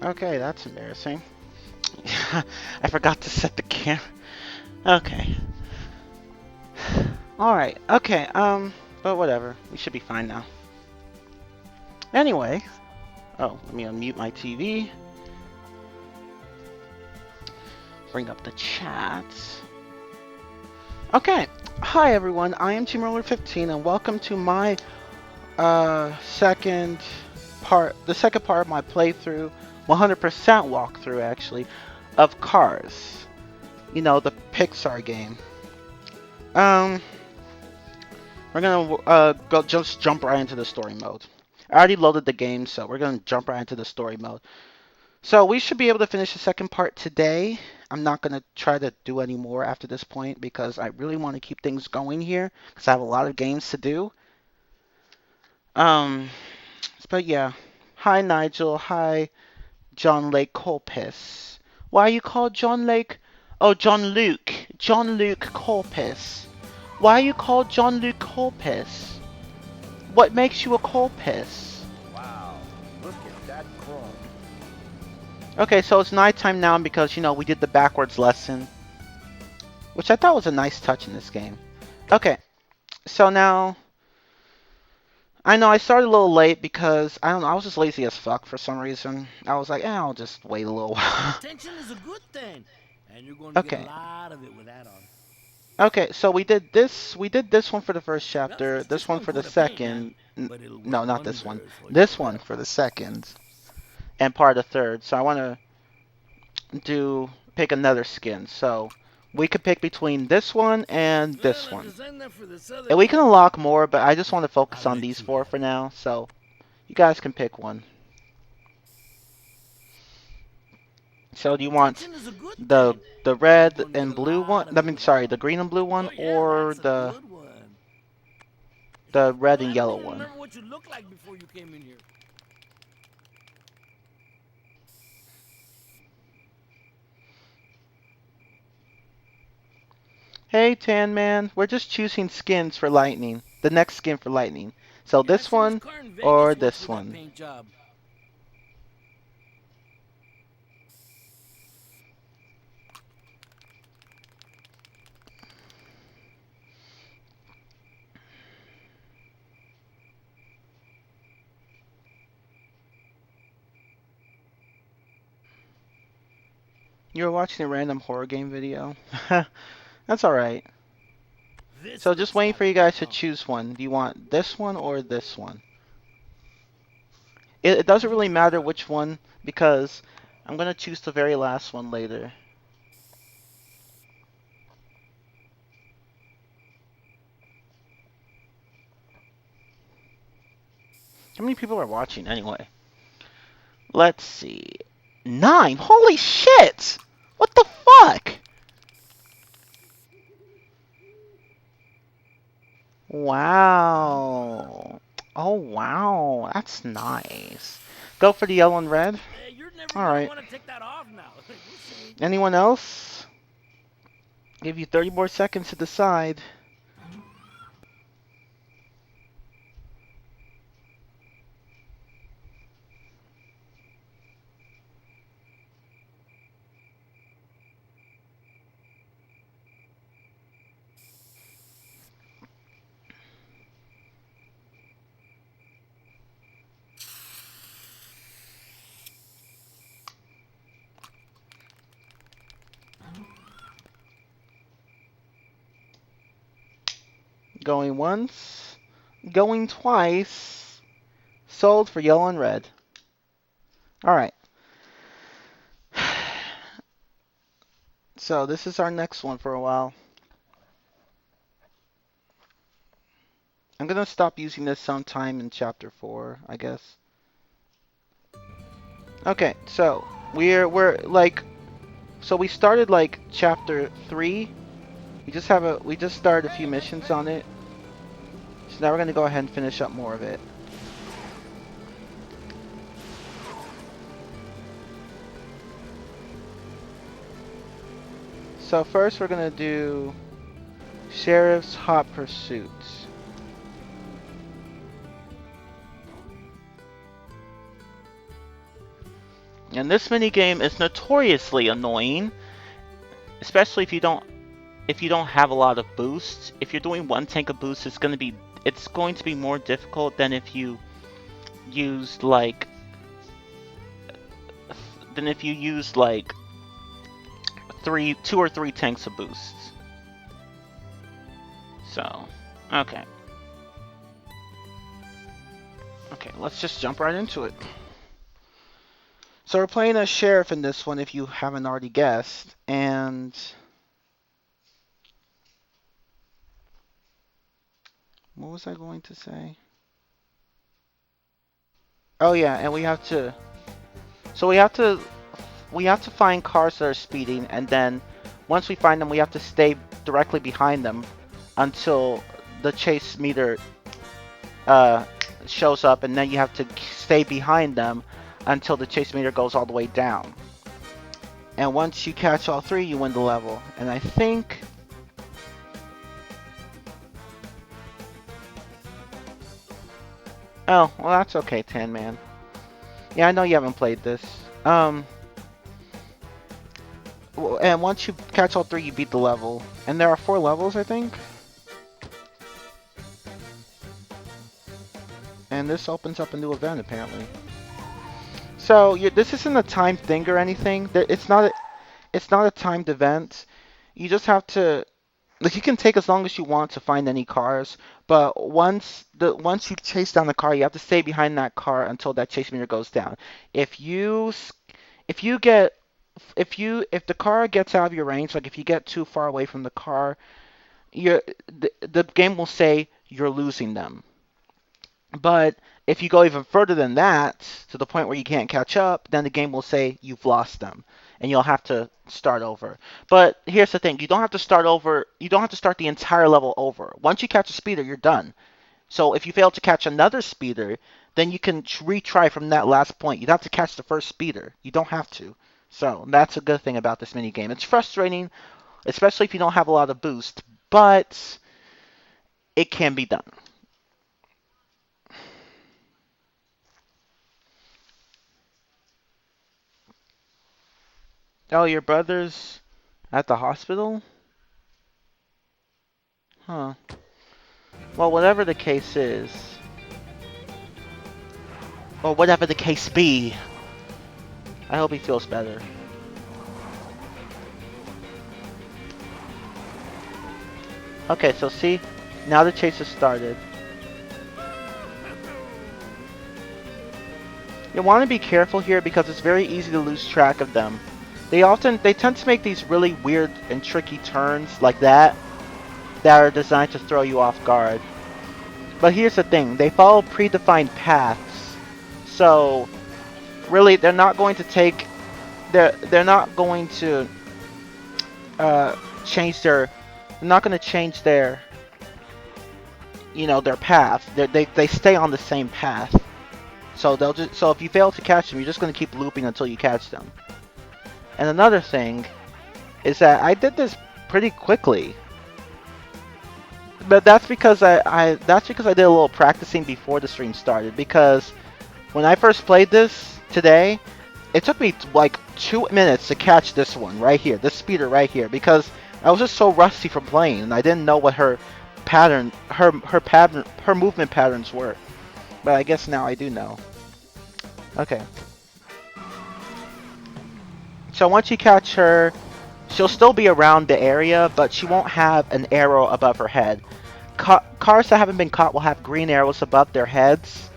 Okay, that's embarrassing. I forgot to set the camera. Okay. Alright, okay, but whatever. We should be fine now. Anyway. Oh, let me unmute my TV. Bring up the chat. Okay. Hi everyone, I am TeamRoller15 and welcome to my the second part of my playthrough, 100% walkthrough actually, of Cars. You know, the Pixar game. We're gonna just jump right into the story mode. I already loaded the game, so we're gonna jump right into the story mode. So we should be able to finish the second part today. I'm not gonna try to do any more after this point because I really want to keep things going here because I have a lot of games to do. Um, but yeah. Hi Nigel. Hi John Lake Corpus. Why are you called John Lake? Oh, John Luke. John Luke Corpus. Why are you called John Luke Corpus? What makes you a Corpus? Wow, look at that chrome. Okay, so it's nighttime now because, you know, we did the backwards lesson, which I thought was a nice touch in this game. Okay, so now, I know I started a little late because, I don't know, I was just lazy as fuck for some reason. I was like, I'll just wait a little while. Attention is a good thing, and you're going to get a Okay, lot of it with that on. okay, so we did this one for the first Well, chapter, it's this just one one for the coat of paint, man, second, but it'll work no, not this one, wonders for your this one for platform. the second, and part of the third, so I want to pick another skin, so we could pick between this one and this Well, I one. designed that for this other And we can guy. unlock more, but I just want to focus I'll on let these you four know. for now, so you guys can pick one. So do you want Attention is a good the thing, the and you're red going to get and a blue one? lot of I it mean, with that sorry, on. the green and blue one, Oh yeah, or that's a the good one. the red Well, and I don't yellow even one? remember what you looked like before you came in here. Hey, Tan Man, we're just choosing skins for Lightning. The next skin for Lightning. So Yeah, I this seen this one car in or Vegas once this for that one. paint job. You were watching a random horror game video? That's alright. This So just looks waiting for like you fun, guys to huh? choose one. Do you want this one or this one? It doesn't really matter which one because I'm gonna choose the very last one later. How many people are watching anyway? Let's see. 9! Holy shit! What the fuck? Wow. Oh wow, that's nice. Go for the yellow and red? You're never gonna Alright. want to take that off now. You'll see. Anyone else? Give you 30 more seconds to decide. Going once. Going twice. Sold for yellow and red. Alright. So this is our next one for a while. I'm gonna stop using this sometime in chapter 4, I guess. Okay, so we're like, so we started like chapter 3. We just started a few missions on it. So now we're gonna go ahead and finish up more of it. So first we're gonna do Sheriff's Hot Pursuits. And this mini game is notoriously annoying, especially if you don't have a lot of boosts. If you're doing one tank of boosts, it's going to be more difficult than if you used like two or three tanks of boosts. So, okay. Okay, let's just jump right into it. So we're playing a sheriff in this one, if you haven't already guessed, and what was I going to say? Oh yeah, and so we have to find cars that are speeding, and then once we find them, we have to stay directly behind them until the chase meter uh, shows up, and then you have to stay behind them until the chase meter goes all the way down. And once you catch all three, you win the level. And I think... Oh, well that's okay, Tan Man. Yeah, I know you haven't played this. And once you catch all three, you beat the level. And there are 4 levels, I think. And this opens up a new event, apparently. So this isn't a timed thing or anything. It's not a timed event. You just have to, like, you can take as long as you want to find any cars, but once you chase down the car, you have to stay behind that car until that chase meter goes down. If you if you get if the car gets out of your range, like if you get too far away from the car, the game will say you're losing them. But if you go even further than that, to the point where you can't catch up, then the game will say you've lost them, and you'll have to start over. But here's the thing, you don't have to start over, you don't have to start the entire level over. Once you catch a speeder, you're done. So if you fail to catch another speeder, then you can retry from that last point. You'd have to catch the first speeder. You don't have to. So that's a good thing about this mini game. It's frustrating, especially if you don't have a lot of boost, but it can be done. Oh, your brother's at the hospital? Huh. Well, whatever the case is, or whatever the case be, I hope he feels better. Okay, so see, now the chase has started. You want to be careful here because it's very easy to lose track of them. They tend to make these really weird and tricky turns like that are designed to throw you off guard. But here's the thing, they follow predefined paths. So really they're not going to take they're not going to change their they're not going to change their their path. They stay on the same path. So if you fail to catch them, you're just going to keep looping until you catch them. And another thing is that I did this pretty quickly. But that's because I did a little practicing before the stream started, because when I first played this today, it took me like 2 minutes to catch this one right here, this speeder right here, because I was just so rusty from playing and I didn't know what her movement patterns were. But I guess now I do know. Okay. So once you catch her, she'll still be around the area, but she won't have an arrow above her head. Cars that haven't been caught will have green arrows above their heads,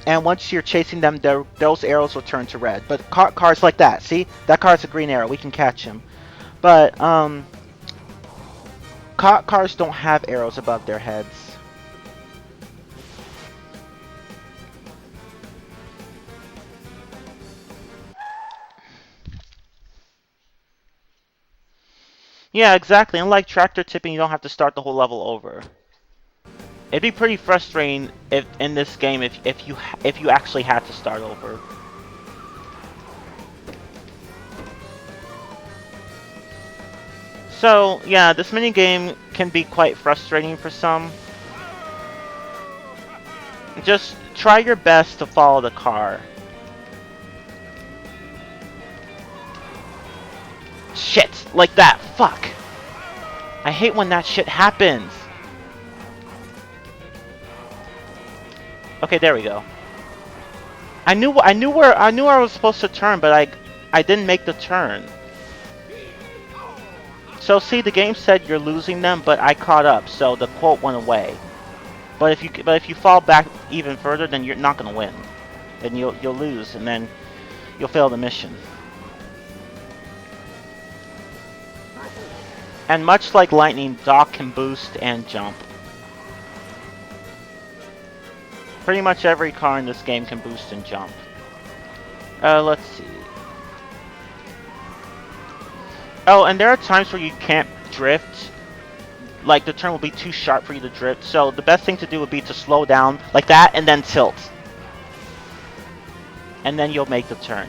and once you're chasing them, those arrows will turn to red. But cars like that, see? That car's a green arrow, we can catch him. But, cars don't have arrows above their heads. Yeah, exactly. Unlike tractor tipping, you don't have to start the whole level over. It'd be pretty frustrating if in this game if you actually had to start over. So yeah, this mini game can be quite frustrating for some. Just try your best to follow the car. Like that. Fuck. I hate when that shit happens. Okay, there we go. I knew where I was supposed to turn, but I didn't make the turn. So see, the game said you're losing them, but I caught up, so the quote went away. But if you fall back even further, then you're not gonna win. Then you'll lose, and then you'll fail the mission. And much like lightning, Doc can boost and jump. Pretty much every car in this game can boost and jump. Let's see. Oh, and there are times where you can't drift. Like, the turn will be too sharp for you to drift. So the best thing to do would be to slow down like that and then tilt. And then you'll make the turn.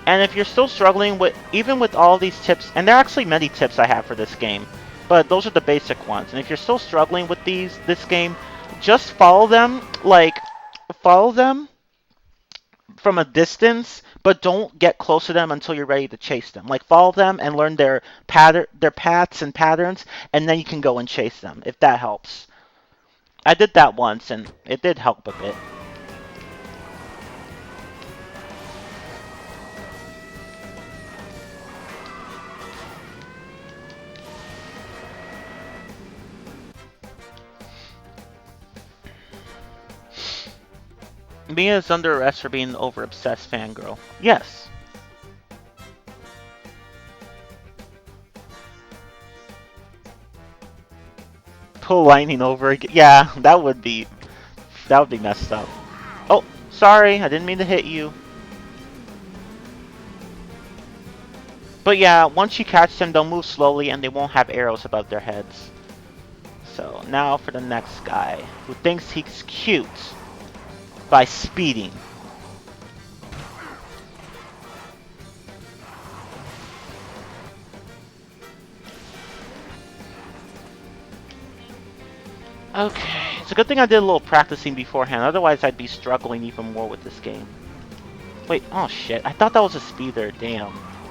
And if you're still struggling with, even with all these tips, and there are actually many tips I have for this game, but those are the basic ones. And if you're still struggling with this game, just follow them, follow them from a distance, but don't get close to them until you're ready to chase them. Like, follow them and learn their paths and patterns, and then you can go and chase them, if that helps. I did that once, and it did help a bit. Mia is under arrest for being an over-obsessed fangirl. Yes. Pull lightning over again. Yeah, that would be messed up. Oh, sorry, I didn't mean to hit you. But yeah, once you catch them, they'll move slowly and they won't have arrows above their heads. So now for the next guy, who thinks he's cute by speeding. Okay, it's a good thing I did a little practicing beforehand, otherwise I'd be struggling even more with this game. Wait, oh shit, I thought that was a speeder, damn.